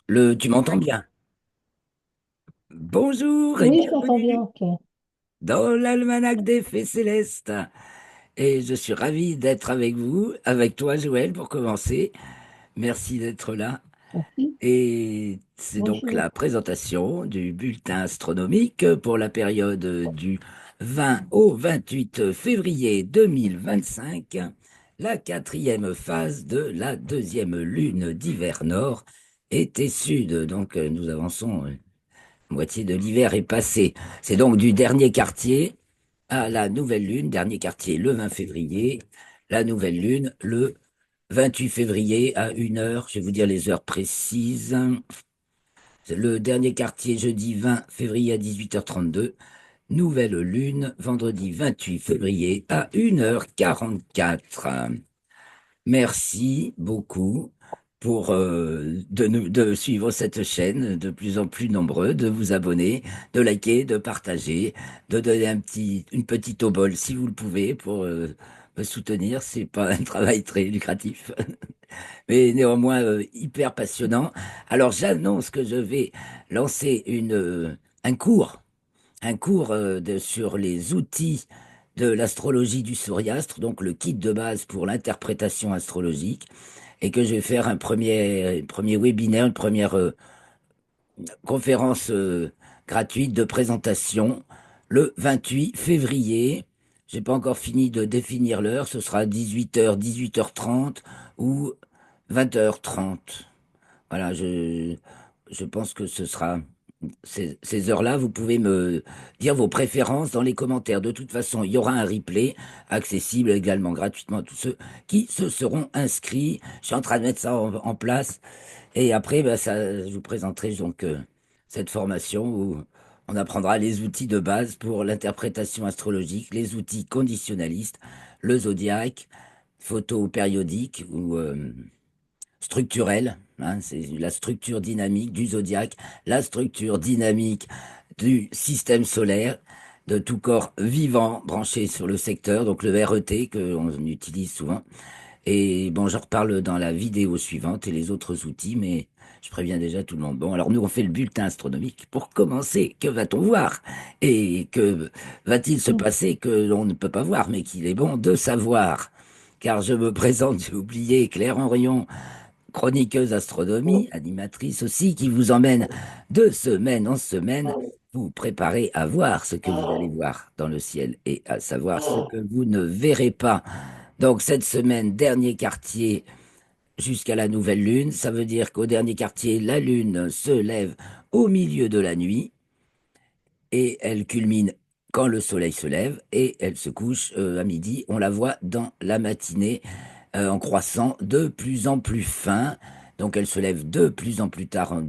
Tu m'entends bien? Bonjour et Oui, je t'entends bien. bienvenue Ok. dans l'Almanach des Fées Célestes. Et je suis ravi d'être avec vous, avec toi, Joël, pour commencer. Merci d'être là. Merci. Et c'est donc Bonjour. la présentation du bulletin astronomique pour la période du 20 au 28 février 2025, la quatrième phase de la deuxième lune d'hiver nord, été sud. Donc nous avançons. Moitié de l'hiver est passée. C'est donc du dernier quartier à la nouvelle lune. Dernier quartier le 20 février. La nouvelle lune le 28 février à 1 heure. Je vais vous dire les heures précises. Le dernier quartier jeudi 20 février à 18h32. Nouvelle lune vendredi 28 février à 1h44. Merci beaucoup pour de suivre cette chaîne de plus en plus nombreux, de vous abonner, de liker, de partager, de donner une petite obole si vous le pouvez pour me soutenir. C'est pas un travail très lucratif, mais néanmoins hyper passionnant. Alors j'annonce que je vais lancer un cours sur les outils de l'astrologie du Soriastre, donc le kit de base pour l'interprétation astrologique, et que je vais faire un premier webinaire, une première conférence gratuite de présentation le 28 février. J'ai pas encore fini de définir l'heure, ce sera 18h, 18h30 ou 20h30. Voilà, je pense que ce sera ces heures-là, vous pouvez me dire vos préférences dans les commentaires. De toute façon, il y aura un replay accessible également gratuitement à tous ceux qui se seront inscrits. Je suis en train de mettre ça en place. Et après, bah, je vous présenterai donc cette formation où on apprendra les outils de base pour l'interprétation astrologique, les outils conditionnalistes, le zodiaque, photo périodique ou structurelle, hein, c'est la structure dynamique du zodiaque, la structure dynamique du système solaire, de tout corps vivant branché sur le secteur, donc le RET que on utilise souvent. Et bon, j'en reparle dans la vidéo suivante et les autres outils, mais je préviens déjà tout le monde. Bon, alors nous, on fait le bulletin astronomique. Pour commencer, que va-t-on voir? Et que va-t-il se Mm. passer que l'on ne peut pas voir, mais qu'il est bon de savoir? Car je me présente, j'ai oublié, Claire Henrion, chroniqueuse astronomie, animatrice aussi, qui vous emmène de semaine en semaine, vous préparer à voir ce que vous allez voir dans le ciel et à savoir ce que vous ne verrez pas. Donc cette semaine, dernier quartier jusqu'à la nouvelle lune, ça veut dire qu'au dernier quartier, la lune se lève au milieu de la nuit et elle culmine quand le soleil se lève et elle se couche à midi. On la voit dans la matinée en croissant de plus en plus fin. Donc elle se lève de plus en plus tard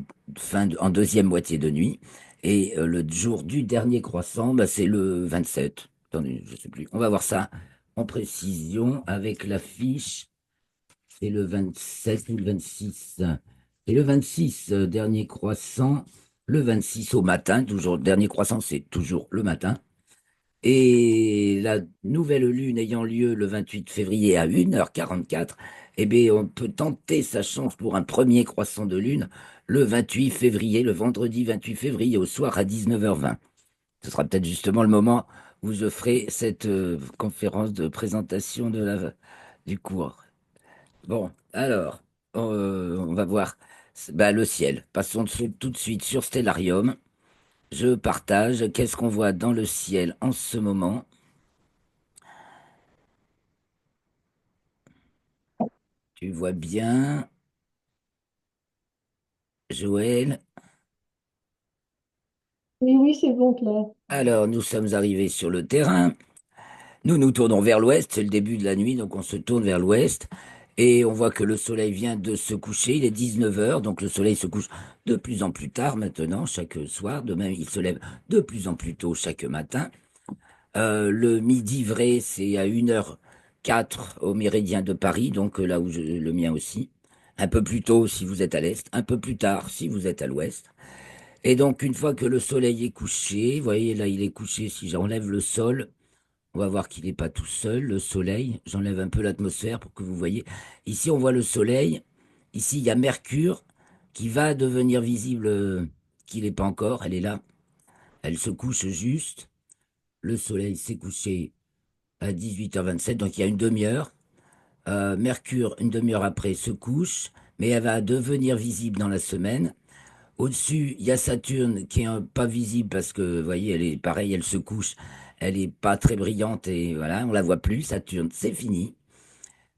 en deuxième moitié de nuit. Et le jour du dernier croissant, bah, c'est le 27. Attendez, je sais plus. On va voir ça en précision avec la fiche. C'est le 27 ou le 26. Et le 26, dernier croissant, le 26 au matin, toujours, dernier croissant, c'est toujours le matin. Et la nouvelle lune ayant lieu le 28 février à 1h44, eh bien, on peut tenter sa chance pour un premier croissant de lune le 28 février, le vendredi 28 février au soir à 19h20. Ce sera peut-être justement le moment où je ferai cette conférence de présentation du cours. Bon, alors, on va voir bah, le ciel. Passons tout de suite sur Stellarium. Je partage. Qu'est-ce qu'on voit dans le ciel en ce moment? Tu vois bien, Joël? Oui, oui, c'est bon, Claire. Alors, nous sommes arrivés sur le terrain. Nous nous tournons vers l'ouest. C'est le début de la nuit, donc on se tourne vers l'ouest. Et on voit que le soleil vient de se coucher. Il est 19h, donc le soleil se couche de plus en plus tard maintenant, chaque soir. De même, il se lève de plus en plus tôt chaque matin. Le midi vrai, c'est à 1h04 au méridien de Paris, donc là où le mien aussi. Un peu plus tôt si vous êtes à l'est, un peu plus tard si vous êtes à l'ouest. Et donc, une fois que le soleil est couché, vous voyez, là, il est couché. Si j'enlève le sol, on va voir qu'il n'est pas tout seul, le soleil. J'enlève un peu l'atmosphère pour que vous voyez. Ici, on voit le soleil. Ici, il y a Mercure. qui va devenir visible, qui n'est pas encore, elle est là, elle se couche juste, le soleil s'est couché à 18h27, donc il y a une demi-heure. Mercure, une demi-heure après, se couche, mais elle va devenir visible dans la semaine. Au-dessus, il y a Saturne qui est pas visible parce que, vous voyez, elle est pareil, elle se couche, elle est pas très brillante et voilà, on la voit plus. Saturne, c'est fini.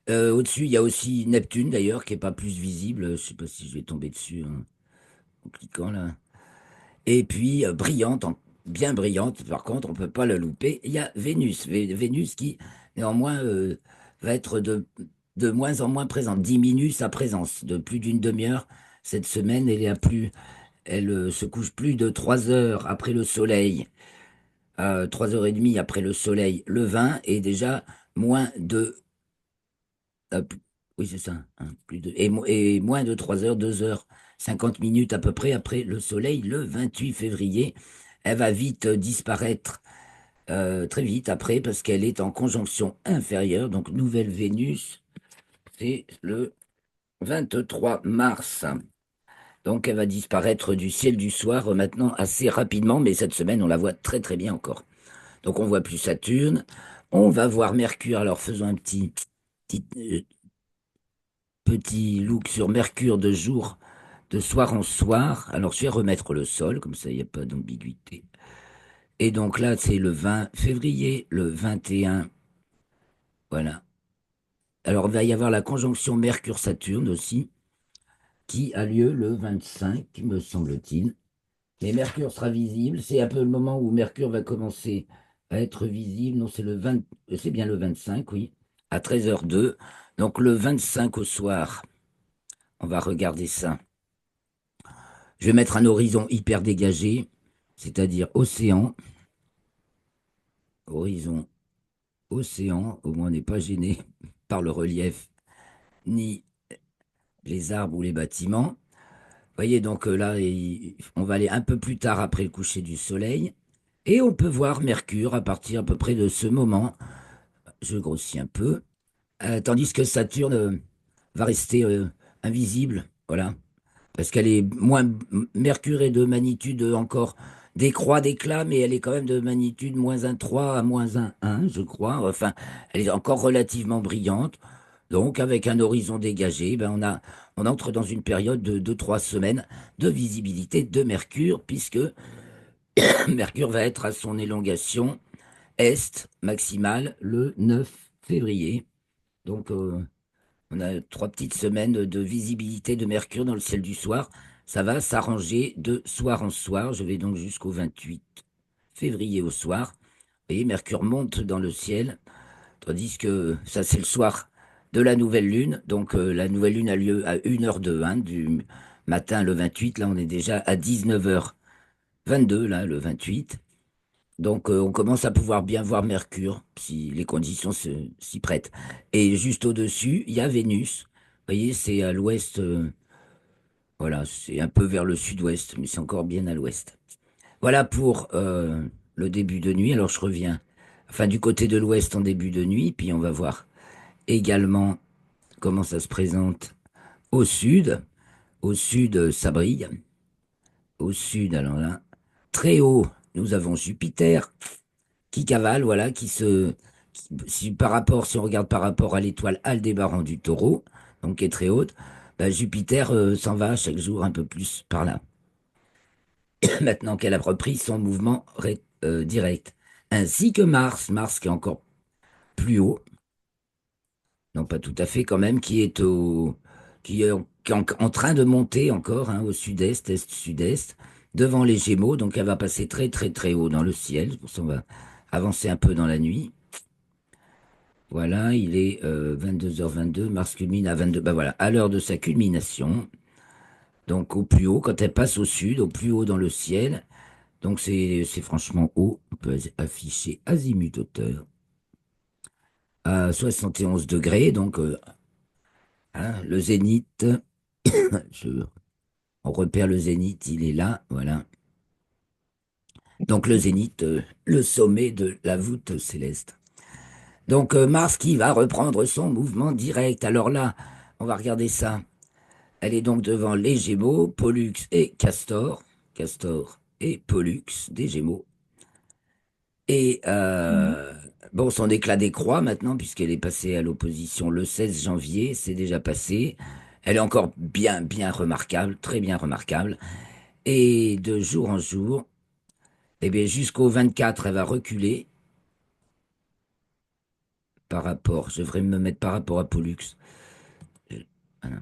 Au-dessus, il y a aussi Neptune d'ailleurs qui est pas plus visible. Je sais pas si je vais tomber dessus hein, en cliquant là. Et puis brillante, bien brillante. Par contre, on peut pas la louper. Il y a Vénus, Vénus qui néanmoins va être de moins en moins présente, diminue sa présence de plus d'une demi-heure. Cette semaine, elle se couche plus de 3 heures après le soleil, 3 heures et demie après le soleil, le 20, et déjà moins de, oui c'est ça, hein, et moins de 3 heures, 2 heures, 50 minutes à peu près après le soleil, le 28 février. Elle va vite disparaître, très vite après, parce qu'elle est en conjonction inférieure, donc nouvelle Vénus, c'est le 23 mars. Donc elle va disparaître du ciel du soir maintenant assez rapidement, mais cette semaine on la voit très très bien encore. Donc on voit plus Saturne, on va voir Mercure. Alors faisons un petit, petit look sur Mercure de jour, de soir en soir. Alors je vais remettre le sol, comme ça il n'y a pas d'ambiguïté. Et donc là c'est le 20 février, le 21, voilà. Alors il va y avoir la conjonction Mercure-Saturne aussi, qui a lieu le 25, me semble-t-il. Mais Mercure sera visible. C'est un peu le moment où Mercure va commencer à être visible. Non, c'est bien le 25, oui, à 13h02. Donc le 25 au soir, on va regarder ça. Je vais mettre un horizon hyper dégagé, c'est-à-dire océan. Horizon, océan. Au moins, on n'est pas gêné par le relief, ni les arbres ou les bâtiments. Vous voyez, donc là, on va aller un peu plus tard après le coucher du soleil. Et on peut voir Mercure à partir à peu près de ce moment. Je grossis un peu. Tandis que Saturne va rester invisible, voilà, parce qu'elle est moins. Mercure est de magnitude encore des croix d'éclat, mais elle est quand même de magnitude -1,3 à -1,1, je crois. Enfin, elle est encore relativement brillante. Donc, avec un horizon dégagé, ben on entre dans une période de 2, 3 semaines de visibilité de Mercure, puisque Mercure va être à son élongation est maximale le 9 février. Donc, on a 3 petites semaines de visibilité de Mercure dans le ciel du soir. Ça va s'arranger de soir en soir. Je vais donc jusqu'au 28 février au soir. Et Mercure monte dans le ciel, tandis que ça, c'est le soir de la nouvelle lune. Donc, la nouvelle lune a lieu à 1h02 hein, du matin le 28. Là, on est déjà à 19h22, là, le 28. Donc, on commence à pouvoir bien voir Mercure, si les conditions s'y prêtent. Et juste au-dessus, il y a Vénus. Vous voyez, c'est à l'ouest, voilà, c'est un peu vers le sud-ouest, mais c'est encore bien à l'ouest. Voilà pour le début de nuit. Alors, je reviens, enfin, du côté de l'ouest en début de nuit, puis on va voir également comment ça se présente au sud. Au sud, ça brille. Au sud, alors là, très haut, nous avons Jupiter qui cavale, voilà, si on regarde par rapport à l'étoile Aldébaran du Taureau, donc qui est très haute, bah, Jupiter s'en va chaque jour un peu plus par là. Maintenant qu'elle a repris son mouvement direct, ainsi que Mars, Mars qui est encore plus haut, non pas tout à fait quand même, qui est en train de monter encore hein, au sud-est, est-sud-est, devant les Gémeaux, donc elle va passer très très très haut dans le ciel, pour ça on va avancer un peu dans la nuit. Voilà, il est 22h22, Mars culmine à 22, bah voilà, à l'heure de sa culmination, donc au plus haut, quand elle passe au sud, au plus haut dans le ciel, donc c'est franchement haut, on peut afficher azimut hauteur, à 71 degrés, donc hein, le zénith, je- on repère le zénith, il est là, voilà. Donc le zénith, le sommet de la voûte céleste. Donc Mars qui va reprendre son mouvement direct. Alors là, on va regarder ça. Elle est donc devant les Gémeaux, Pollux et Castor. Castor et Pollux, des Gémeaux. Et Mhm. bon, son éclat décroît maintenant, puisqu'elle est passée à l'opposition le 16 janvier, c'est déjà passé. Elle est encore bien, bien remarquable, très bien remarquable. Et de jour en jour, eh bien, jusqu'au 24, elle va reculer par rapport, je devrais me mettre par rapport à Pollux. Je, voilà.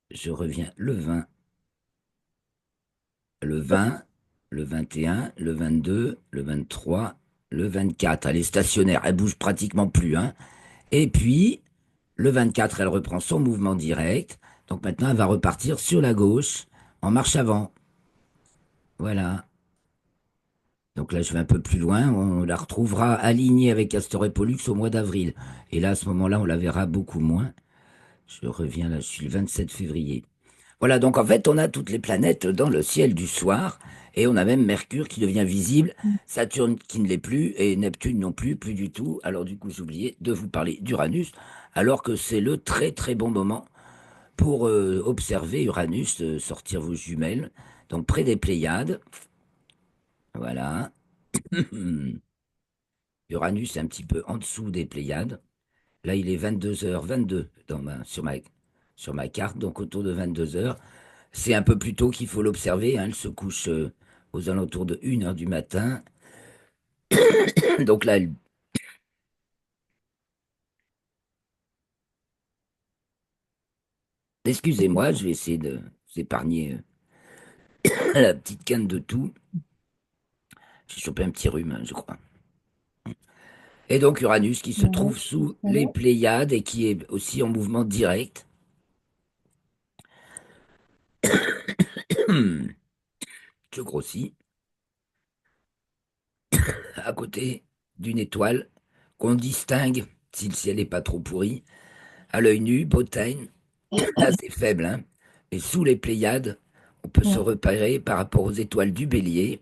Je reviens le 20, le 21, le 22, le 23, le 24. Elle est stationnaire, elle bouge pratiquement plus, hein. Et puis, le 24, elle reprend son mouvement direct. Donc maintenant, elle va repartir sur la gauche, en marche avant. Voilà. Donc là, je vais un peu plus loin. On la retrouvera alignée avec Castor et Pollux au mois d'avril. Et là, à ce moment-là, on la verra beaucoup moins. Je reviens là, je suis le 27 février. Voilà, donc en fait, on a toutes les planètes dans le ciel du soir, et on a même Mercure qui devient visible, Saturne qui ne l'est plus, et Neptune non plus, plus du tout. Alors du coup, j'ai oublié de vous parler d'Uranus, alors que c'est le très très bon moment pour observer Uranus, sortir vos jumelles, donc près des Pléiades. Voilà. Uranus est un petit peu en dessous des Pléiades. Là, il est 22h22 sur ma carte, donc autour de 22h. C'est un peu plus tôt qu'il faut l'observer, hein. Elle se couche aux alentours de 1h du matin. Donc là, excusez-moi, je vais essayer de vous épargner la petite canne de tout. J'ai chopé un petit rhume, hein, je crois. Et donc Uranus qui se Ouais, trouve sous ça les va. Pléiades et qui est aussi en mouvement direct. Je grossis, à côté d'une étoile qu'on distingue, si le ciel n'est pas trop pourri, à l'œil nu, Bretagne, là c'est faible, hein. Et sous les Pléiades, on peut se Ouais. repérer par rapport aux étoiles du Bélier,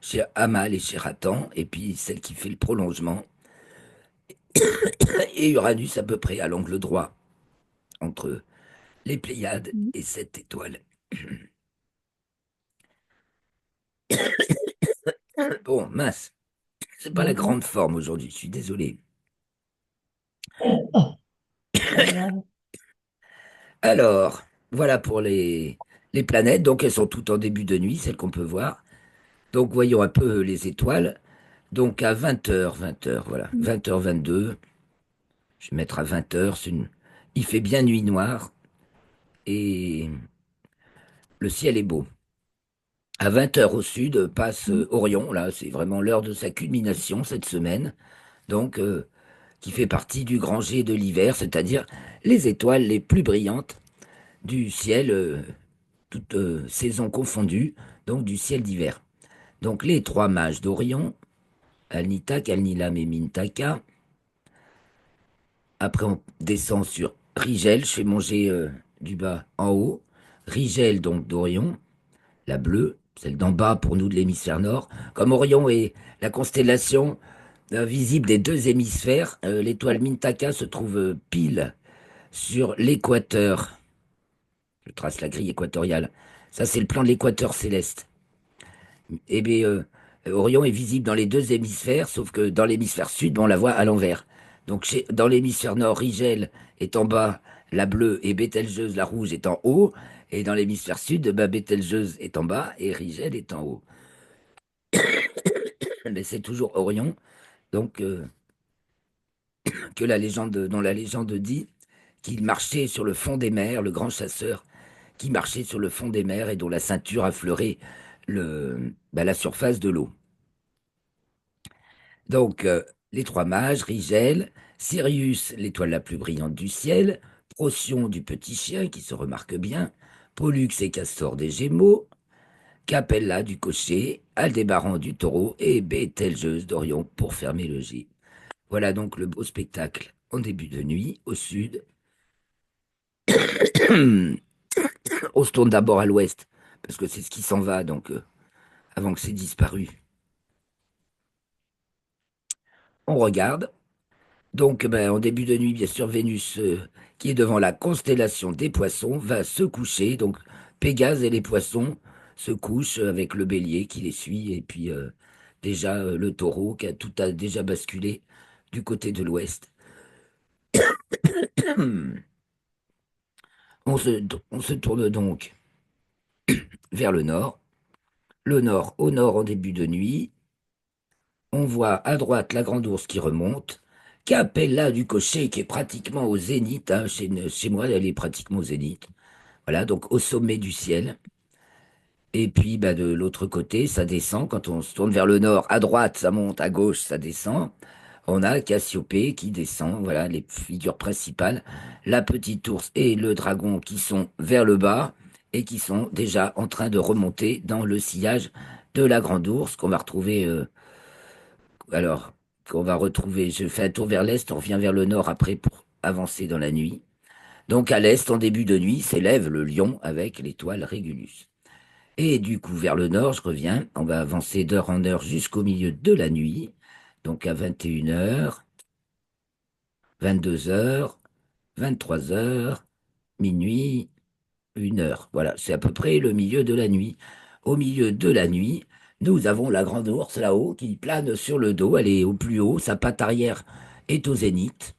chez Amal et chez Ratan, et puis celle qui fait le prolongement, et Uranus à peu près à l'angle droit entre les Pléiades Mhm. et cette étoile. Bon, mince, c'est pas la D'accord. grande forme aujourd'hui, je suis désolé. Pas grave. Alors, voilà pour les planètes, donc elles sont toutes en début de nuit, celles qu'on peut voir. Donc voyons un peu les étoiles. Donc à 20h, 20h, voilà, 20h22, je vais mettre à 20h, il fait bien nuit noire et le ciel est beau. À 20h au sud passe Mhm. Orion, là c'est vraiment l'heure de sa culmination cette semaine, donc qui fait partie du grand jet de l'hiver, c'est-à-dire les étoiles les plus brillantes du ciel, toutes saisons confondues, donc du ciel d'hiver. Donc les trois mages d'Orion, Alnitak, Alnilam et Mintaka. Après, on descend sur Rigel, je fais manger du bas en haut. Rigel, donc d'Orion, la bleue, celle d'en bas pour nous de l'hémisphère nord. Comme Orion est la constellation visible des deux hémisphères, l'étoile Mintaka se trouve pile sur l'équateur. Je trace la grille équatoriale. Ça, c'est le plan de l'équateur céleste. Eh bien, Orion est visible dans les deux hémisphères, sauf que dans l'hémisphère sud, on la voit à l'envers. Donc, dans l'hémisphère nord, Rigel est en bas, la bleue, et Bételgeuse, la rouge, est en haut. Et dans l'hémisphère sud, bah, Bételgeuse est en bas et Rigel est en haut. Mais c'est toujours Orion, donc dont la légende dit qu'il marchait sur le fond des mers, le grand chasseur qui marchait sur le fond des mers et dont la ceinture affleurait la surface de l'eau. Donc, les trois mages, Rigel, Sirius, l'étoile la plus brillante du ciel, Procyon du petit chien qui se remarque bien, Pollux et Castor des Gémeaux, Capella du cocher, Aldébaran du taureau et Bételgeuse d'Orion pour fermer le J. Voilà donc le beau spectacle en début de nuit au sud. On se tourne d'abord à l'ouest parce que c'est ce qui s'en va donc avant que c'est disparu. On regarde. Donc, ben, en début de nuit, bien sûr, Vénus, qui est devant la constellation des Poissons, va se coucher. Donc, Pégase et les Poissons se couchent avec le Bélier qui les suit, et puis déjà le Taureau tout a déjà basculé du côté de l'Ouest. On se, on se tourne donc vers le nord. Le nord, au nord en début de nuit, on voit à droite la Grande Ourse qui remonte. Capella du Cocher qui est pratiquement au zénith, hein. Chez moi, elle est pratiquement au zénith. Voilà, donc au sommet du ciel. Et puis bah, de l'autre côté, ça descend. Quand on se tourne vers le nord, à droite, ça monte, à gauche, ça descend. On a Cassiopée qui descend. Voilà les figures principales. La petite ours et le dragon qui sont vers le bas et qui sont déjà en train de remonter dans le sillage de la grande ours qu'on va retrouver. Alors, qu'on va retrouver. Je fais un tour vers l'est, on revient vers le nord après pour avancer dans la nuit. Donc à l'est, en début de nuit, s'élève le lion avec l'étoile Régulus. Et du coup, vers le nord, je reviens. On va avancer d'heure en heure jusqu'au milieu de la nuit. Donc à 21 h, 22 h, 23 h, minuit, 1 heure. Voilà, c'est à peu près le milieu de la nuit. Au milieu de la nuit, nous avons la grande ours là-haut qui plane sur le dos. Elle est au plus haut. Sa patte arrière est au zénith.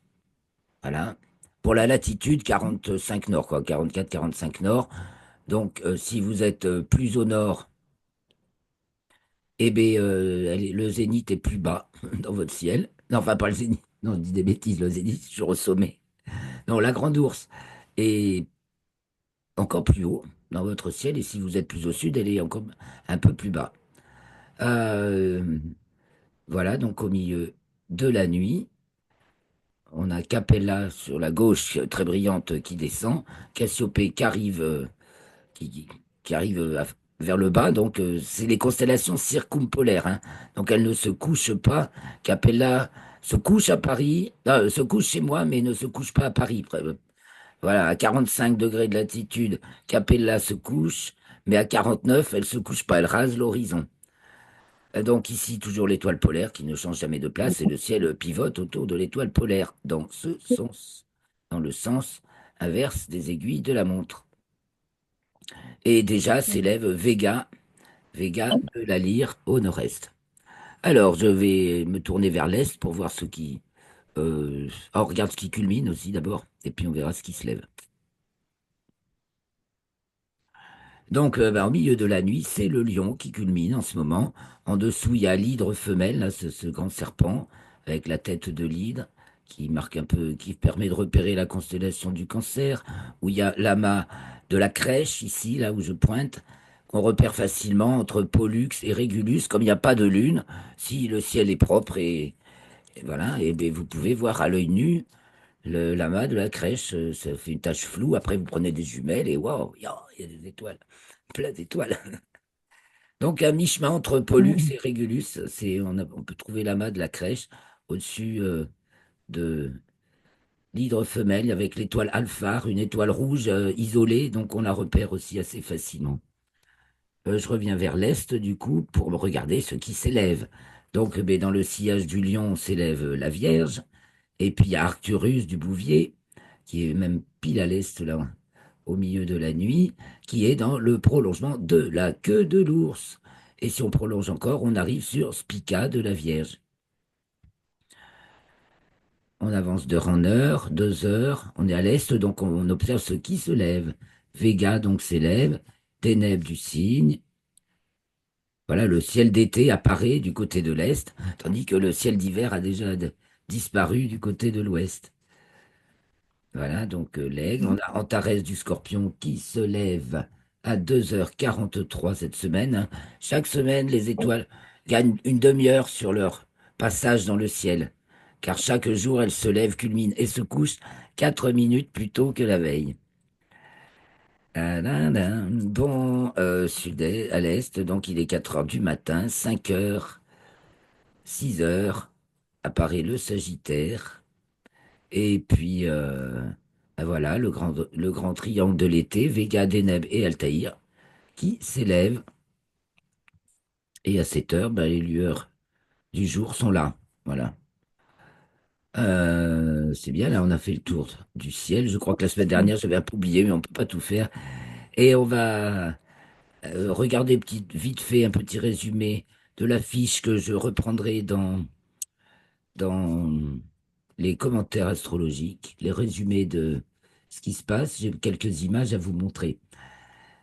Voilà. Pour la latitude, 45 nord, quoi. 44, 45 nord. Donc, si vous êtes plus au nord, eh bien, le zénith est plus bas dans votre ciel. Non, enfin, pas le zénith. Non, je dis des bêtises, le zénith, c'est toujours au sommet. Non, la grande ours est encore plus haut dans votre ciel. Et si vous êtes plus au sud, elle est encore un peu plus bas. Euh, voilà, donc au milieu de la nuit, on a Capella sur la gauche, très brillante, qui descend. Cassiopée qui, qui- qui arrive vers le bas. Donc, c'est les constellations circumpolaires, hein. Donc, elles ne se couchent pas. Capella se couche à Paris, se couche chez moi, mais ne se couche pas à Paris. Voilà, à 45 degrés de latitude, Capella se couche, mais à 49, elle se couche pas, elle rase l'horizon. Donc ici, toujours l'étoile polaire qui ne change jamais de place et le ciel pivote autour de l'étoile polaire dans ce sens, dans le sens inverse des aiguilles de la montre. Et déjà s'élève Vega, Vega de la Lyre au nord-est. Alors, je vais me tourner vers l'est pour voir ce qui... on regarde ce qui culmine aussi d'abord, et puis on verra ce qui se lève. Donc, bah, au milieu de la nuit, c'est le lion qui culmine en ce moment. En dessous, il y a l'hydre femelle, là, ce grand serpent, avec la tête de l'hydre, qui marque un peu, qui permet de repérer la constellation du Cancer, où il y a l'amas de la crèche, ici, là où je pointe, qu'on repère facilement entre Pollux et Régulus, comme il n'y a pas de lune, si le ciel est propre et voilà, et ben, vous pouvez voir à l'œil nu l'amas de la crèche, ça fait une tache floue. Après, vous prenez des jumelles et waouh, il y a des étoiles, plein d'étoiles. Donc, à mi-chemin entre Pollux et Régulus, on peut trouver l'amas de la crèche au-dessus de l'hydre femelle avec l'étoile Alphare, une étoile rouge isolée, donc on la repère aussi assez facilement. Je reviens vers l'est, du coup, pour regarder ce qui s'élève. Donc, ben, dans le sillage du lion s'élève la Vierge, et puis il y a Arcturus du Bouvier, qui est même pile à l'est, là, au milieu de la nuit, qui est dans le prolongement de la queue de l'ours. Et si on prolonge encore, on arrive sur Spica de la Vierge. On avance d'heure en heure, 2 heures, on est à l'est, donc on observe ce qui se lève. Vega donc s'élève, ténèbres du cygne. Voilà, le ciel d'été apparaît du côté de l'est, tandis que le ciel d'hiver a déjà disparu du côté de l'ouest. Voilà, donc l'aigle. On a Antares du Scorpion qui se lève à 2 h 43 cette semaine, hein. Chaque semaine, les étoiles gagnent une demi-heure sur leur passage dans le ciel, car chaque jour, elles se lèvent, culminent et se couchent 4 minutes plus tôt que la veille. Tadadam. Bon, à l'est, donc il est 4 heures du matin, 5 heures, 6 heures, apparaît le Sagittaire. Et puis, ben voilà, le grand triangle de l'été, Vega, Deneb et Altaïr, qui s'élèvent. Et à 7 heures, ben, les lueurs du jour sont là. Voilà. C'est bien, là, on a fait le tour du ciel. Je crois que la semaine dernière, j'avais un peu oublié, mais on peut pas tout faire. Et on va regarder vite fait un petit résumé de la fiche que je reprendrai dans les commentaires astrologiques, les résumés de ce qui se passe. J'ai quelques images à vous montrer.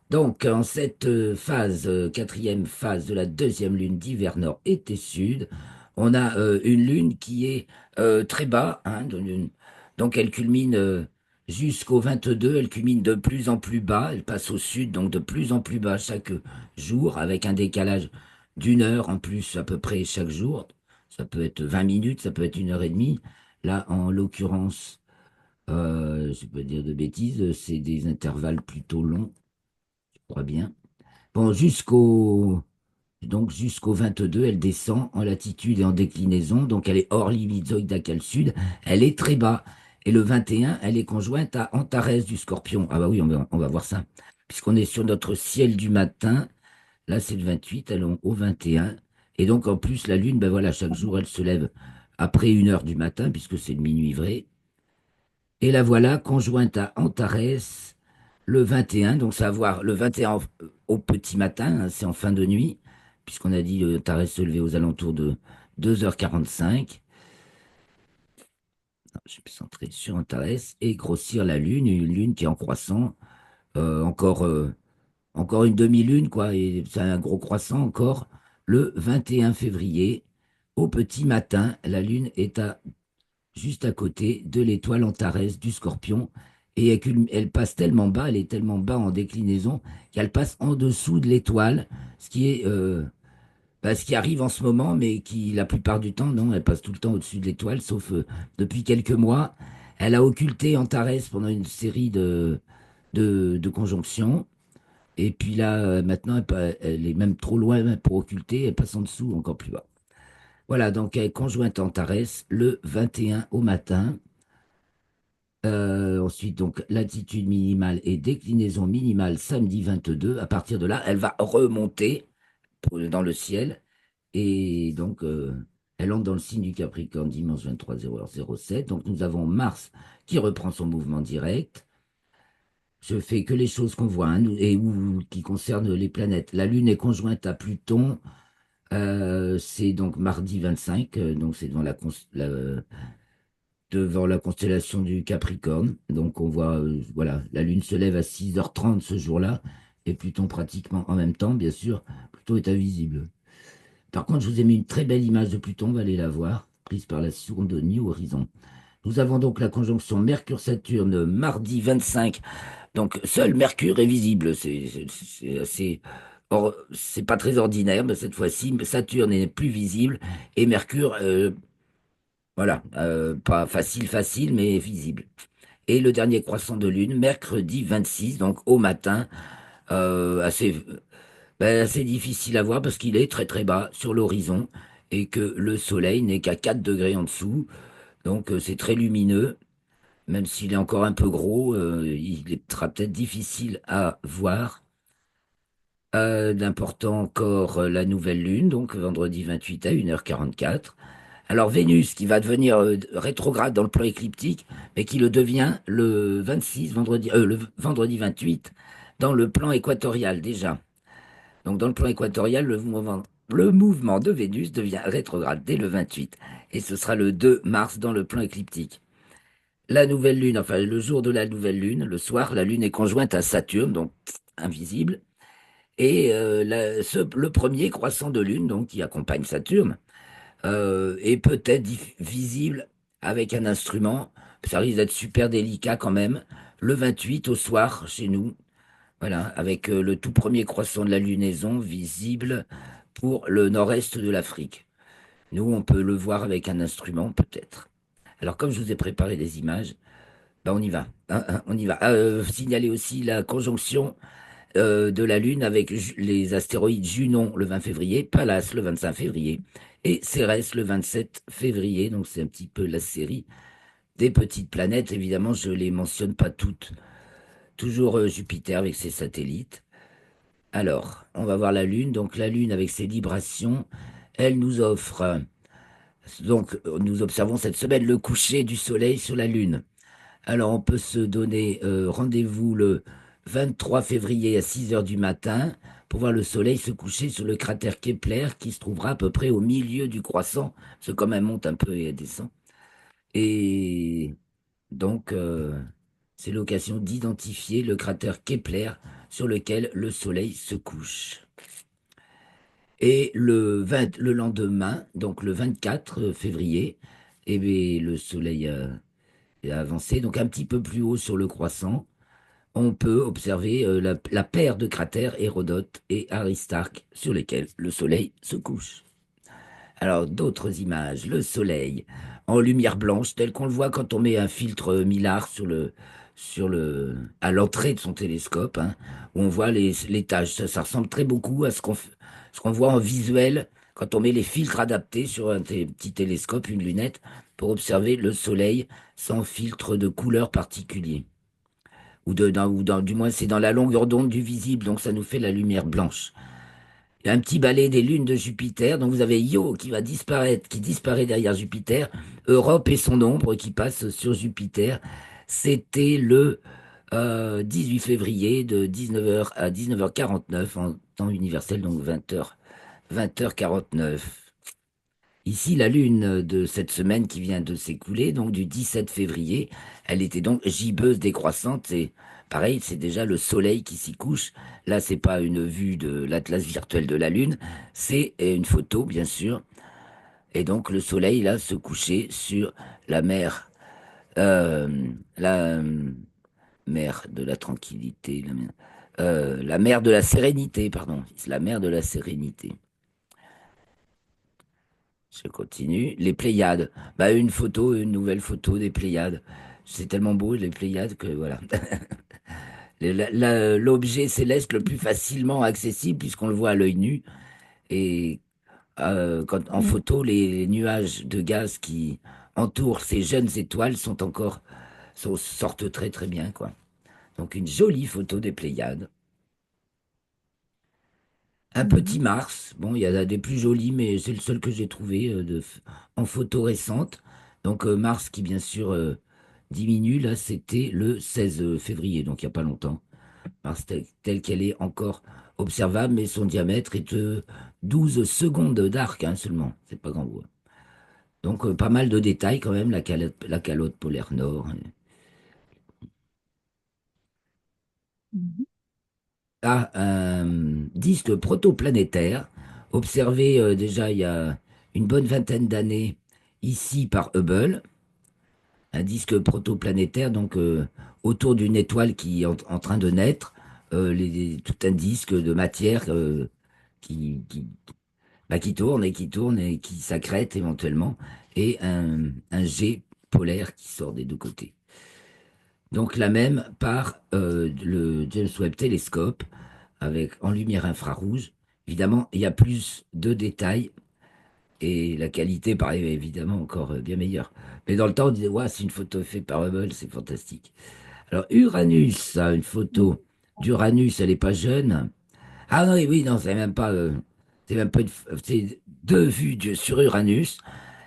Donc, en cette phase, quatrième phase de la deuxième lune d'hiver nord été sud, on a une lune qui est très bas, hein, donc elle culmine jusqu'au 22, elle culmine de plus en plus bas, elle passe au sud, donc de plus en plus bas chaque jour, avec un décalage d'une heure en plus à peu près chaque jour. Ça peut être 20 minutes, ça peut être une heure et demie. Là, en l'occurrence, je peux dire de bêtises, c'est des intervalles plutôt longs, je crois bien. Bon, jusqu'au 22, elle descend en latitude et en déclinaison, donc elle est hors limite zodiacale sud, elle est très bas. Et le 21, elle est conjointe à Antares du Scorpion. Ah bah oui, on va voir ça. Puisqu'on est sur notre ciel du matin, là c'est le 28, allons au 21. Et donc en plus, la Lune, ben voilà, chaque jour, elle se lève après 1 heure du matin, puisque c'est le minuit vrai. Et la voilà conjointe à Antares le 21, donc ça va voir le 21 au petit matin, hein, c'est en fin de nuit, puisqu'on a dit Antares se lever aux alentours de 2h45. Je vais centrer sur Antares et grossir la Lune, une Lune qui est en croissant, encore une demi-lune, quoi, et c'est un gros croissant encore. Le 21 février, au petit matin, la Lune est juste à côté de l'étoile Antares du Scorpion. Et elle passe tellement bas, elle est tellement bas en déclinaison qu'elle passe en dessous de l'étoile, ce qui est ce qui arrive en ce moment, mais qui la plupart du temps, non, elle passe tout le temps au-dessus de l'étoile, sauf depuis quelques mois. Elle a occulté Antares pendant une série de conjonctions. Et puis là, maintenant, elle est même trop loin pour occulter, elle passe en dessous, encore plus bas. Voilà, donc elle est conjointe Antares le 21 au matin. Ensuite, donc, latitude minimale et déclinaison minimale samedi 22. À partir de là, elle va remonter dans le ciel. Et donc, elle entre dans le signe du Capricorne dimanche 23h07. Donc, nous avons Mars qui reprend son mouvement direct. Je fais que les choses qu'on voit, hein, qui concernent les planètes. La Lune est conjointe à Pluton. C'est donc mardi 25. Donc, c'est devant la constellation du Capricorne. Donc on voit, voilà, la Lune se lève à 6h30 ce jour-là, et Pluton pratiquement en même temps, bien sûr. Pluton est invisible. Par contre, je vous ai mis une très belle image de Pluton, on va aller la voir, prise par la sonde New Horizon. Nous avons donc la conjonction Mercure-Saturne mardi 25. Donc seul Mercure est visible. C'est assez. C'est pas très ordinaire, mais cette fois-ci, Saturne n'est plus visible et Mercure, voilà, pas facile, facile, mais visible. Et le dernier croissant de lune, mercredi 26, donc au matin, assez difficile à voir parce qu'il est très très bas sur l'horizon et que le soleil n'est qu'à 4 degrés en dessous. Donc c'est très lumineux, même s'il est encore un peu gros, il sera peut-être difficile à voir. D'important encore la nouvelle lune, donc vendredi 28 à 1h44. Alors Vénus, qui va devenir rétrograde dans le plan écliptique, mais qui le devient le 26, le vendredi 28, dans le plan équatorial déjà. Donc dans le plan équatorial, le mouvement de Vénus devient rétrograde dès le 28. Et ce sera le 2 mars dans le plan écliptique. La nouvelle lune, enfin le jour de la nouvelle lune, le soir, la lune est conjointe à Saturne, donc invisible. Et le premier croissant de lune, donc qui accompagne Saturne, est peut-être visible avec un instrument. Ça risque d'être super délicat quand même. Le 28 au soir chez nous, voilà, avec le tout premier croissant de la lunaison visible pour le nord-est de l'Afrique. Nous, on peut le voir avec un instrument peut-être. Alors comme je vous ai préparé des images, ben on y va, hein, hein, on y va. Signaler aussi la conjonction de la Lune avec les astéroïdes Junon le 20 février, Pallas le 25 février et Cérès le 27 février. Donc c'est un petit peu la série des petites planètes. Évidemment, je ne les mentionne pas toutes. Toujours Jupiter avec ses satellites. Alors, on va voir la Lune. Donc la Lune avec ses librations, elle nous offre Donc, nous observons cette semaine le coucher du soleil sur la Lune. Alors, on peut se donner rendez-vous le 23 février à 6 heures du matin pour voir le soleil se coucher sur le cratère Kepler qui se trouvera à peu près au milieu du croissant, parce que comme elle monte un peu et elle descend. Et donc, c'est l'occasion d'identifier le cratère Kepler sur lequel le soleil se couche. Et le lendemain, donc le 24 février, eh bien, le soleil est avancé, donc un petit peu plus haut sur le croissant. On peut observer la paire de cratères Hérodote et Aristarque sur lesquels le soleil se couche. Alors, d'autres images, le soleil en lumière blanche, tel qu'on le voit quand on met un filtre Millard à l'entrée de son télescope, hein, où on voit les taches. Ça ressemble très beaucoup à ce qu'on voit en visuel quand on met les filtres adaptés sur un petit télescope, une lunette, pour observer le soleil sans filtre de couleur particulier. Du moins, c'est dans la longueur d'onde du visible, donc ça nous fait la lumière blanche. Il y a un petit balai des lunes de Jupiter. Donc vous avez Io qui va disparaître, qui disparaît derrière Jupiter. Europe et son ombre qui passe sur Jupiter. C'était le 18 février de 19h à 19h49 en temps universel, donc 20h, 20h49. Ici, la lune de cette semaine qui vient de s'écouler, donc du 17 février, elle était donc gibbeuse décroissante. Et pareil, c'est déjà le soleil qui s'y couche. Là, c'est pas une vue de l'atlas virtuel de la lune, c'est une photo, bien sûr. Et donc, le soleil, là, se couchait sur la mer, la mer de la tranquillité, la mer de la sérénité, pardon. C'est la mer de la sérénité. Je continue. Les Pléiades. Bah, une photo, une nouvelle photo des Pléiades. C'est tellement beau, les Pléiades, que voilà. L'objet céleste le plus facilement accessible, puisqu'on le voit à l'œil nu. Et en Mm. photo, les nuages de gaz qui entourent ces jeunes étoiles sortent très très bien, quoi. Donc une jolie photo des Pléiades. Un petit Mhm. Mars, bon, il y en a des plus jolis, mais c'est le seul que j'ai trouvé en photo récente. Donc Mars qui, bien sûr, diminue, là, c'était le 16 février, donc il n'y a pas longtemps. Mars telle qu'elle est encore observable, mais son diamètre est de 12 secondes d'arc, hein, seulement. C'est pas grand bout. Donc pas mal de détails quand même, la calotte polaire nord. Mhm. Ah, un disque protoplanétaire, observé déjà il y a une bonne vingtaine d'années ici par Hubble, un disque protoplanétaire donc autour d'une étoile qui est en train de naître, tout un disque de matière qui, qui, qui tourne et qui s'accrète éventuellement, et un jet polaire qui sort des deux côtés. Donc la même par le James Webb Telescope avec en lumière infrarouge. Évidemment, il y a plus de détails et la qualité paraît évidemment encore bien meilleure. Mais dans le temps, on disait, ouais, c'est une photo faite par Hubble, c'est fantastique. Alors Uranus, ça, une photo d'Uranus, elle n'est pas jeune. Ah non, oui, non, c'est même pas c'est deux vues sur Uranus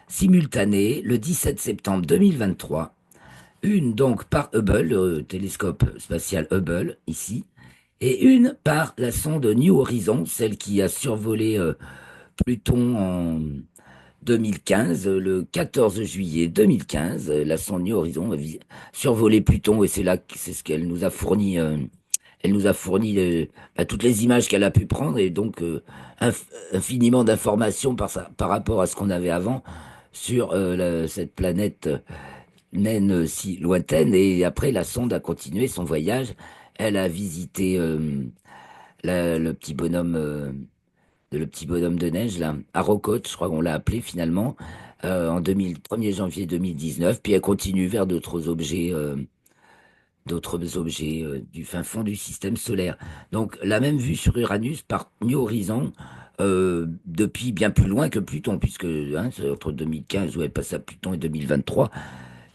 simultanées le 17 septembre 2023. Une donc par Hubble, le télescope spatial Hubble, ici, et une par la sonde New Horizons, celle qui a survolé Pluton en 2015, le 14 juillet 2015. La sonde New Horizons a survolé Pluton et c'est ce qu'elle nous a fourni. Elle nous a fourni toutes les images qu'elle a pu prendre et donc infiniment d'informations par rapport à ce qu'on avait avant sur cette planète naine si lointaine. Et après, la sonde a continué son voyage. Elle a visité le petit bonhomme, le petit bonhomme de neige, là, à Rocotte, je crois qu'on l'a appelé finalement, en 1er janvier 2019. Puis elle continue vers d'autres objets du fin fond du système solaire. Donc la même vue sur Uranus par New Horizon depuis bien plus loin que Pluton, puisque hein, c'est entre 2015 où elle passe à Pluton et 2023.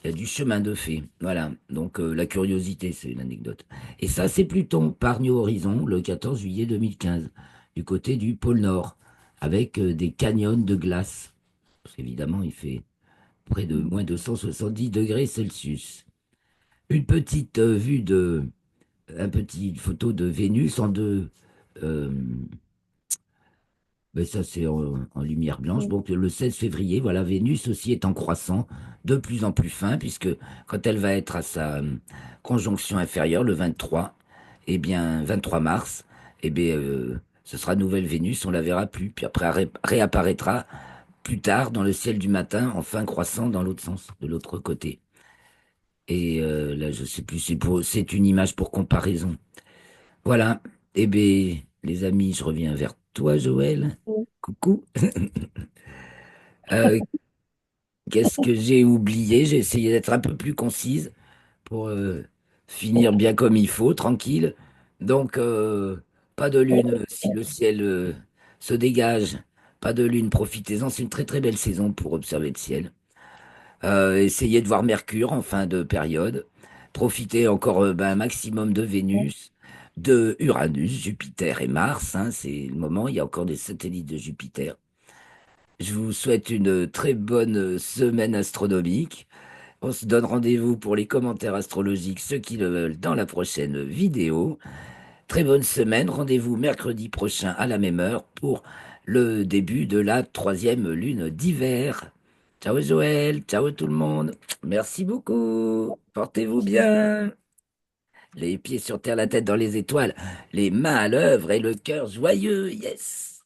Il y a du chemin de fait. Voilà. Donc, la curiosité, c'est l'anecdote. Et ça, c'est Pluton, par New Horizon, le 14 juillet 2015, du côté du pôle Nord, avec des canyons de glace. Parce qu'évidemment, il fait près de moins 270 degrés Celsius. Une petite vue un petit photo de Vénus en deux. euh, Ben ça, c'est en lumière blanche. Oui. Donc, le 16 février, voilà, Vénus aussi est en croissant, de plus en plus fin, puisque quand elle va être à sa conjonction inférieure, le 23, eh bien, 23 mars, eh bien, ce sera nouvelle Vénus, on la verra plus. Puis après, elle réapparaîtra plus tard dans le ciel du matin, en fin croissant dans l'autre sens, de l'autre côté. Et là, je sais plus, c'est une image pour comparaison. Voilà. Eh bien, les amis, je reviens vers toi, Joël. Oui. Coucou. Euh, Qu'est-ce que j'ai oublié? J'ai essayé d'être un peu plus concise pour finir bien comme il faut, tranquille. Donc, pas de lune si le ciel se dégage. Pas de lune, profitez-en. C'est une très très belle saison pour observer le ciel. Essayez de voir Mercure en fin de période. Profitez encore un maximum de Vénus, de Uranus, Jupiter et Mars, hein, c'est le moment. Il y a encore des satellites de Jupiter. Je vous souhaite une très bonne semaine astronomique. On se donne rendez-vous pour les commentaires astrologiques, ceux qui le veulent, dans la prochaine vidéo. Très bonne semaine. Rendez-vous mercredi prochain à la même heure pour le début de la troisième lune d'hiver. Ciao Joël, ciao tout le monde. Merci beaucoup. Portez-vous bien. Les pieds sur terre, la tête dans les étoiles, les mains à l'œuvre et le cœur joyeux. Yes.